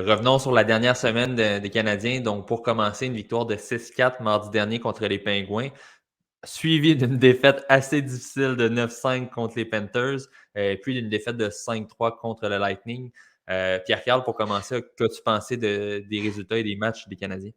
Revenons sur la dernière semaine des Canadiens. Donc, pour commencer, une victoire de 6-4 mardi dernier contre les Pingouins, suivie d'une défaite assez difficile de 9-5 contre les Panthers, puis d'une défaite de 5-3 contre le Lightning. Pierre-Carl, pour commencer, qu'as-tu pensé des résultats et des matchs des Canadiens?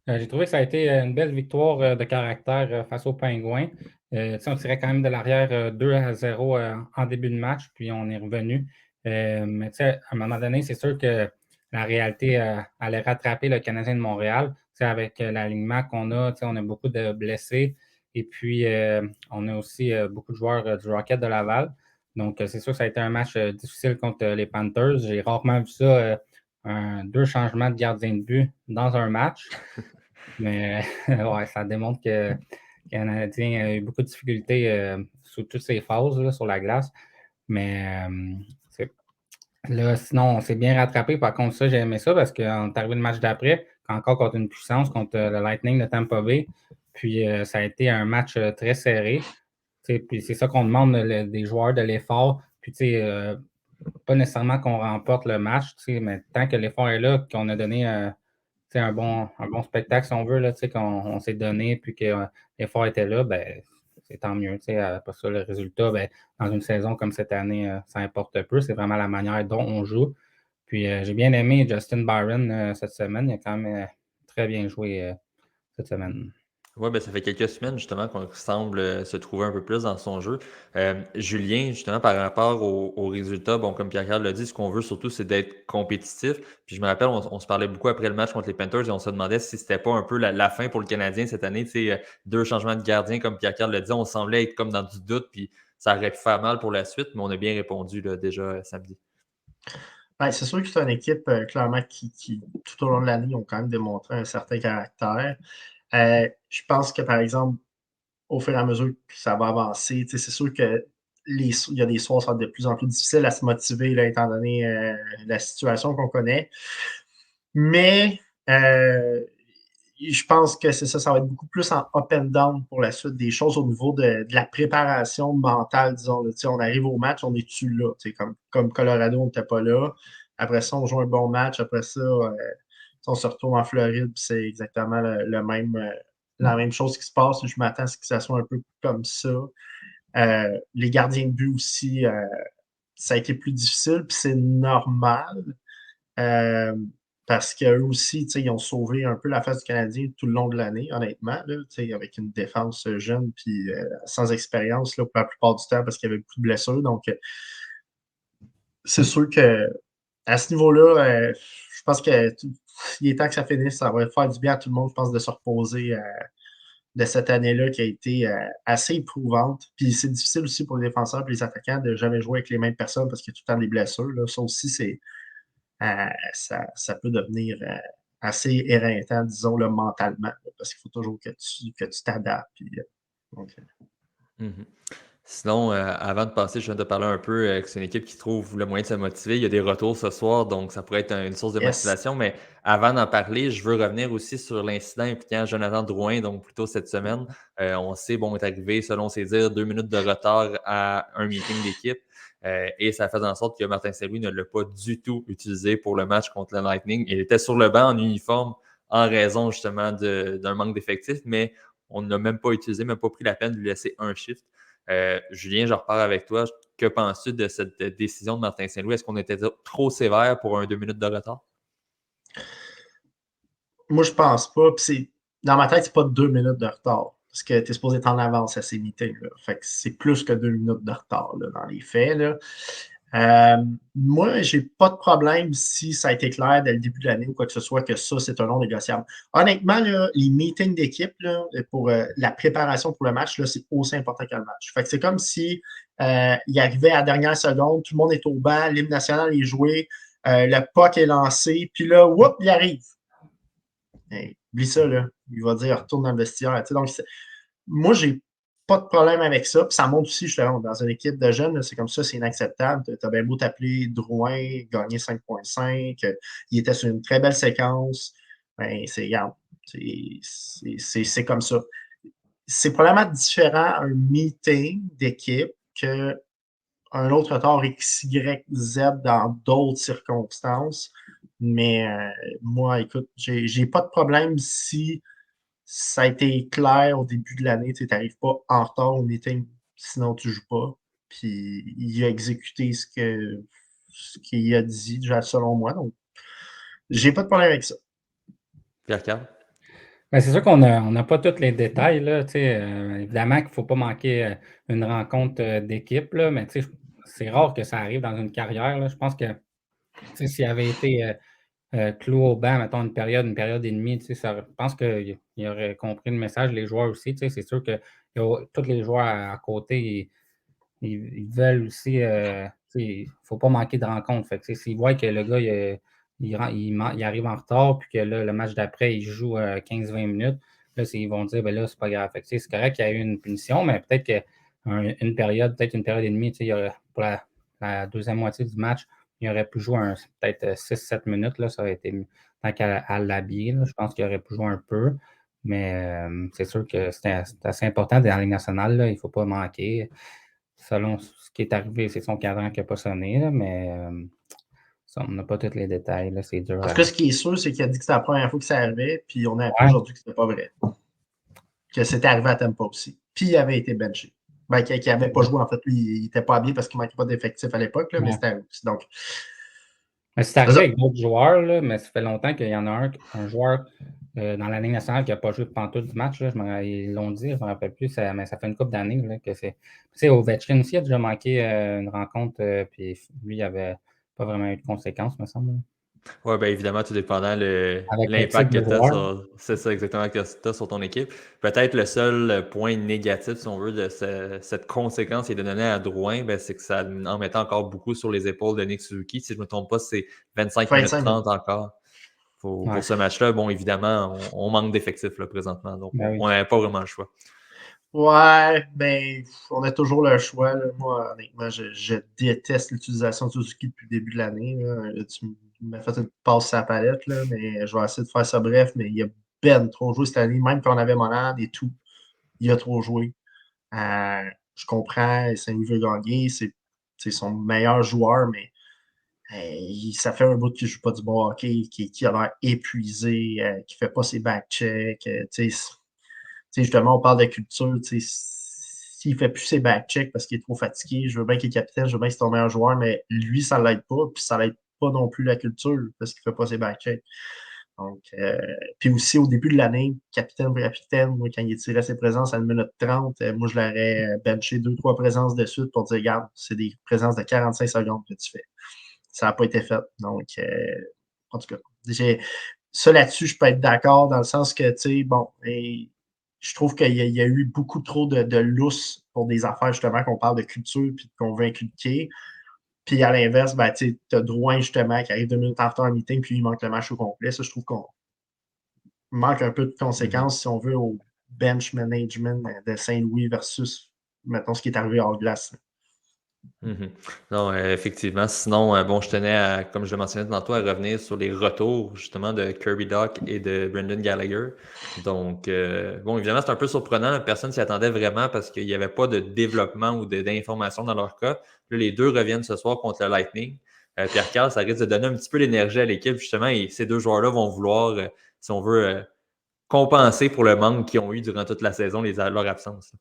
J'ai trouvé que ça a été une belle victoire de caractère face aux Pingouins. On tirait quand même de l'arrière 2-0 en début de match, puis on est revenu. Mais à un moment donné, c'est sûr que la réalité allait rattraper le Canadien de Montréal. Avec l'alignement qu'on a, on a beaucoup de blessés. Et puis, on a aussi beaucoup de joueurs du Rocket de Laval. Donc, c'est sûr que ça a été un match difficile contre les Panthers. J'ai rarement vu ça, deux changements de gardien de but dans un match. Mais ouais, ça démontre que le Canadien a eu beaucoup de difficultés sous toutes ses phases là, sur la glace. Mais là, sinon, on s'est bien rattrapé. Par contre, ça, j'ai aimé ça parce qu'on est arrivé le match d'après, encore contre une puissance, contre le Lightning de Tampa Bay. Puis ça a été un match très serré. Puis c'est ça qu'on demande des joueurs, de l'effort. Puis pas nécessairement qu'on remporte le match, mais tant que l'effort est là, qu'on a donné un bon spectacle, si on veut, là, qu'on s'est donné, puis que l'effort était là, ben, c'est tant mieux. Après ça, le résultat, ben, dans une saison comme cette année, ça importe peu. C'est vraiment la manière dont on joue. Puis j'ai bien aimé Justin Byron cette semaine. Il a quand même très bien joué cette semaine. Oui, ben, ça fait quelques semaines justement qu'on semble se trouver un peu plus dans son jeu. Julien, justement, par rapport aux résultats, bon, comme Pierre-Carl l'a dit, ce qu'on veut surtout, c'est d'être compétitif. Puis je me rappelle, on se parlait beaucoup après le match contre les Panthers et on se demandait si c'était pas un peu la fin pour le Canadien cette année. Tu sais, deux changements de gardien, comme Pierre-Carl l'a dit, on semblait être comme dans du doute, puis ça aurait pu faire mal pour la suite, mais on a bien répondu là, déjà samedi. Ben, c'est sûr que c'est une équipe clairement qui, tout au long de l'année, ont quand même démontré un certain caractère. Je pense que, par exemple, au fur et à mesure que ça va avancer, c'est sûr que il y a des soirs, ça va être de plus en plus difficile à se motiver, là, étant donné la situation qu'on connaît. Mais je pense que c'est ça, ça va être beaucoup plus en up and down pour la suite des choses au niveau de la préparation mentale, disons. Là. On arrive au match, on est-tu là? Comme Colorado, on n'était pas là. Après ça, on joue un bon match. Après ça, on se retrouve en Floride, puis c'est exactement la même chose qui se passe. Je m'attends à ce que ça soit un peu comme ça. Les gardiens de but aussi, ça a été plus difficile, puis c'est normal. Euh, Parce qu'eux aussi, ils ont sauvé un peu la face du Canadien tout le long de l'année, honnêtement, là, avec une défense jeune puis sans expérience là, pour la plupart du temps parce qu'il y avait beaucoup de blessures. Donc, c'est sûr que à ce niveau-là, je pense qu'il est temps que ça finisse. Ça va faire du bien à tout le monde, je pense, de se reposer de cette année-là qui a été assez éprouvante. Puis c'est difficile aussi pour les défenseurs et les attaquants de jamais jouer avec les mêmes personnes parce qu'il y a tout le temps des blessures. Là. Ça aussi, ça peut devenir assez éreintant, disons, là, mentalement, là, parce qu'il faut toujours que tu t'adaptes. Puis, donc, Mhm. Sinon, avant de passer, je viens de te parler un peu que c'est une équipe qui trouve le moyen de se motiver. Il y a des retours ce soir, donc ça pourrait être une source de yes. motivation. Mais avant d'en parler, je veux revenir aussi sur l'incident impliquant Jonathan Drouin, donc plutôt cette semaine. On sait, bon, est arrivé, selon ses dires, 2 minutes de retard à un meeting d'équipe. Et ça fait en sorte que Martin Saint-Louis ne l'a pas du tout utilisé pour le match contre le Lightning. Il était sur le banc en uniforme en raison justement d'un manque d'effectifs, mais on n'a même pas utilisé, même pas pris la peine de lui laisser un shift. Julien, je repars avec toi. Que penses-tu de cette décision de Martin Saint-Louis? Est-ce qu'on était trop sévère pour un 2 minutes de retard? Moi, je pense pas. Puis dans ma tête, c'est pas 2 minutes de retard. Parce que tu es supposé être en avance à ces meetings. Là. Fait que c'est plus que 2 minutes de retard là, dans les faits. Là. Moi, j'ai pas de problème si ça a été clair dès le début de l'année ou quoi que ce soit que ça, c'est un non négociable. Honnêtement, là, les meetings d'équipe là, pour la préparation pour le match, là, c'est aussi important que le match. Fait que c'est comme si il arrivait à la dernière seconde, tout le monde est au banc, l'hymne national est joué, le puck est lancé, puis là, whoop, il arrive. Hey, oublie ça, là. Il va dire retourne dans le vestiaire. Donc, moi, j'ai pas de problème avec ça. Puis ça montre aussi, justement, dans une équipe de jeunes, c'est comme ça, c'est inacceptable. Tu as bien beau t'appeler Drouin, gagner 5,5. Il était sur une très belle séquence. Ben, regarde, c'est comme ça. C'est probablement différent un meeting d'équipe qu'un autre retard X, Y, Z dans d'autres circonstances. Mais moi, écoute, j'ai pas de problème si ça a été clair au début de l'année. Tu n'arrives pas en retard au meeting, sinon tu joues pas. Puis il a exécuté ce qu'il a dit, déjà, selon moi. Donc, j'ai pas de problème avec ça. Pierre-Carl? Ben, c'est sûr qu'on n'a pas tous les détails, là, évidemment qu'il ne faut pas manquer une rencontre d'équipe, là, mais c'est rare que ça arrive dans une carrière, là. Je pense que s'il avait été cloué au banc, mettons, une période et demie, je pense qu'il aurait compris le message, les joueurs aussi. C'est sûr que tous les joueurs à côté, ils veulent aussi. Il ne faut pas manquer de rencontre. Fait que, s'ils voient que le gars, il arrive en retard, puis que là, le match d'après, il joue 15-20 minutes, là, ils vont dire, ben là, c'est pas grave. Fait que, c'est correct qu'il y a eu une punition, mais peut-être qu'une peut-être une période et demie, pour la deuxième moitié du match, il aurait pu jouer peut-être 6-7 minutes. Là, ça aurait été tant qu'à l'habiller. Je pense qu'il aurait pu jouer un peu. Mais c'est sûr que c'est assez important dans la Ligue nationale. Là, il ne faut pas manquer. Selon ce qui est arrivé, c'est son cadran qui n'a pas sonné, là, mais on n'a pas tous les détails. Là, c'est dur En tout à. cas, ce qui est sûr, c'est qu'il a dit que c'était la première fois que ça arrivait, puis on a appris Ouais, aujourd'hui que c'était pas vrai. Que c'était arrivé à Tampa aussi. Puis il avait été benché. Ben, qu'il n'avait pas joué, en fait. Lui, il n'était pas habillé parce qu'il ne manquait pas d'effectifs à l'époque, mais ouais. c'était arrivé aussi. Donc, Mais c'est arrivé avec d'autres joueurs, là, mais ça fait longtemps qu'il y en a un joueur dans la Ligue nationale qui n'a pas joué pantoute du match. Là, ils l'ont dit, je ne me rappelle plus, mais ça fait une couple d'années là, que c'est. Tu sais, Ovechkin aussi a déjà manqué une rencontre, puis lui, il n'avait pas vraiment eu de conséquences, me semble. Oui, bien évidemment, tout dépendant Avec le type l'impact que de tu as joueur. sur. C'est ça exactement que tu as sur ton équipe. Peut-être le seul point négatif, si on veut, de cette conséquence qui est donnée à Drouin, ben, c'est que ça en mettait encore beaucoup sur les épaules de Nick Suzuki. Si je ne me trompe pas, c'est 25 minutes 30 encore Ouais, pour ce match-là. Bon, évidemment, on manque d'effectifs là, présentement, donc ben on oui. n'avait pas vraiment le choix. ouais, ben, on a toujours le choix. Là. Moi, honnêtement, je déteste l'utilisation de Suzuki depuis le début de l'année. Là. Tu m'as fait une passe sur la palette, là, mais je vais essayer de faire ça bref. Mais il y a ben trop joué cette année, même quand on avait Monade et tout. Il a trop joué. Je comprends, Saint-Louis veut gagner, c'est son meilleur joueur, mais ça fait un bout qu'il ne joue pas du bon hockey, qui a l'air épuisé, qui ne fait pas ses back-checks. Justement, on parle de culture. S'il ne fait plus ses back-checks parce qu'il est trop fatigué, je veux bien qu'il est capitaine, je veux bien qu'il soit ton meilleur joueur, mais lui, ça ne l'aide pas, puis ça l'aide pas non plus la culture parce qu'il ne fait pas ses back-checks. Donc, puis aussi, au début de l'année, capitaine pour capitaine, moi, quand il tirait ses présences à 1 minute 30, moi, je l'aurais benché 2-3 présences de suite pour dire, regarde, c'est des présences de 45 secondes que tu fais. Ça n'a pas été fait. Donc, en tout cas, ça là-dessus, je peux être d'accord dans le sens que, tu sais, bon, et je trouve qu'il y a eu beaucoup trop de lousse pour des affaires, justement, qu'on parle de culture puis qu'on veut inculquer. Puis à l'inverse, ben, tu as Drouin, justement, qui arrive 2 minutes en retard en meeting, puis il manque le match au complet. Ça, je trouve qu'on manque un peu de conséquences, si on veut, au bench management de Saint-Louis versus, mettons, ce qui est arrivé hors glace. Mhm. Non, effectivement. Sinon, bon, je tenais à, comme je le mentionnais tantôt, à revenir sur les retours justement de Kirby Dach et de Brendan Gallagher. Donc, bon, évidemment, c'est un peu surprenant. Personne s'y attendait vraiment parce qu'il n'y avait pas de développement ou d'informations dans leur cas. Là, les deux reviennent ce soir contre le Lightning. Pierre-Carl, ça risque de donner un petit peu d'énergie à l'équipe, justement, et ces deux joueurs-là vont vouloir, si on veut, compenser pour le manque qu'ils ont eu durant toute la saison, leur absence.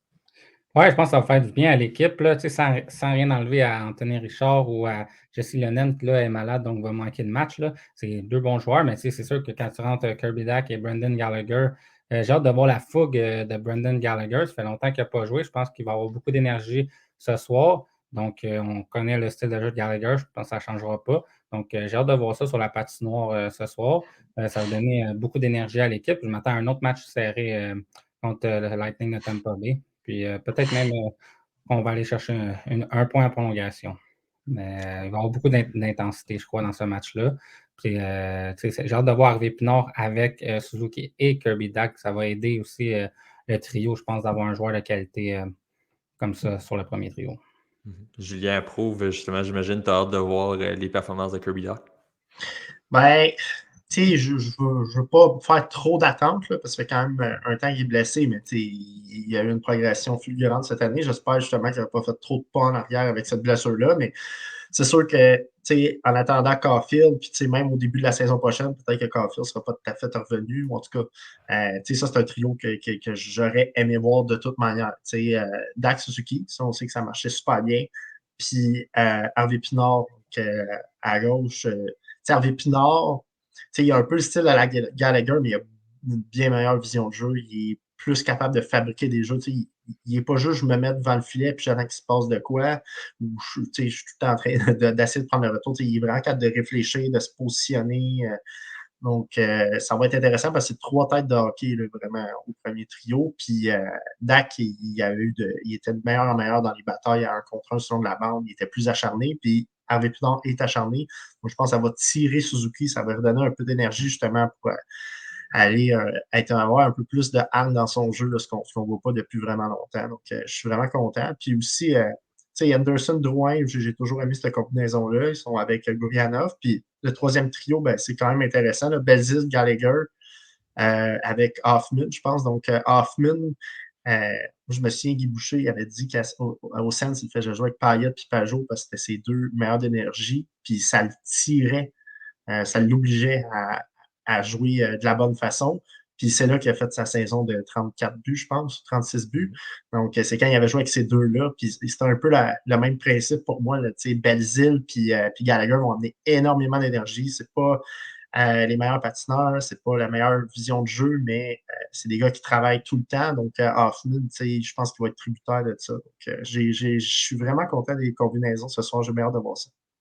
Ouais, je pense que ça va faire du bien à l'équipe, là, sans rien enlever à Anthony Richard ou à Jesse Lennon, qui là, est malade, donc va manquer de match. Là. C'est deux bons joueurs, mais c'est sûr que quand tu rentres Kirby Dach et Brendan Gallagher, j'ai hâte de voir la fougue de Brendan Gallagher. Ça fait longtemps qu'il n'a pas joué. Je pense qu'il va avoir beaucoup d'énergie ce soir. Donc, on connaît le style de jeu de Gallagher. Je pense que ça ne changera pas. Donc, j'ai hâte de voir ça sur la patinoire ce soir. Ça va donner beaucoup d'énergie à l'équipe. Je m'attends à un autre match serré contre le Lightning de Tampa Bay. Puis peut-être même qu'on va aller chercher un point en prolongation. Mais il va y avoir beaucoup d'intensité, je crois, dans ce match-là. Puis, j'ai hâte de voir Harvey Pinard avec Suzuki et Kirby Dach. Ça va aider aussi le trio, je pense, d'avoir un joueur de qualité comme ça sur le premier trio. Julien approuve, justement, j'imagine, tu as hâte de voir les performances de Kirby Dach. Ben, tu sais, je veux pas faire trop d'attentes, parce que ça fait quand même un temps qu'il est blessé, mais tu sais, il y a eu une progression fulgurante cette année. J'espère justement qu'il n'a pas fait trop de pas en arrière avec cette blessure-là, mais c'est sûr que, en attendant Caulfield, puis même au début de la saison prochaine, peut-être que Caulfield ne sera pas tout à fait revenu. En tout cas, ça, c'est un trio que j'aurais aimé voir de toute manière. Dak Suzuki, ça, on sait que ça marchait super bien. Puis Harvey Pinard, à gauche. Harvey Pinard, il a un peu le style à la Gallagher, mais il a une bien meilleure vision de jeu. Il est plus capable de fabriquer des jeux. Il n'est pas juste je me mets devant le filet puis j'attends qu'il se passe de quoi. Ou je suis tout le temps en train d'essayer de prendre le retour. Il est vraiment capable de réfléchir, de se positionner. Donc, ça va être intéressant parce que c'est 3 têtes de hockey là, vraiment au premier trio. Puis Dak, il était de meilleur en meilleur dans les batailles à 1 contre 1 selon de la bande. Il était plus acharné. Puis Harvey Pinard est acharné. Donc, je pense que ça va tirer Suzuki. Ça va redonner un peu d'énergie justement pour aller avoir un peu plus de hargne dans son jeu, là, ce qu'on ne voit pas depuis vraiment longtemps. Donc, je suis vraiment content. Puis aussi, Anderson, Drouin, j'ai toujours aimé cette combinaison-là. Ils sont avec Gurianov. Puis le troisième trio, ben, c'est quand même intéressant. Là. Belzil, Gallagher, avec Hoffman, je pense. Donc, Hoffman, je me souviens, Guy Boucher, il avait dit qu'au Sens, il faisait jouer avec Payet et Pajot parce que c'était ses 2 meilleurs d'énergie. Puis ça le tirait, ça l'obligeait à jouer de la bonne façon. Puis c'est là qu'il a fait sa saison de 34 buts, je pense, 36 buts. Donc, c'est quand il avait joué avec ces 2-là. Puis c'était un peu le même principe pour moi. Belzile puis Gallagher ont amené énormément d'énergie. C'est pas les meilleurs patineurs, c'est pas la meilleure vision de jeu, mais c'est des gars qui travaillent tout le temps. Donc, Hoffman, je pense qu'il va être tributaire de ça. Donc, je suis vraiment content des combinaisons ce soir. J'ai hâte de voir ça.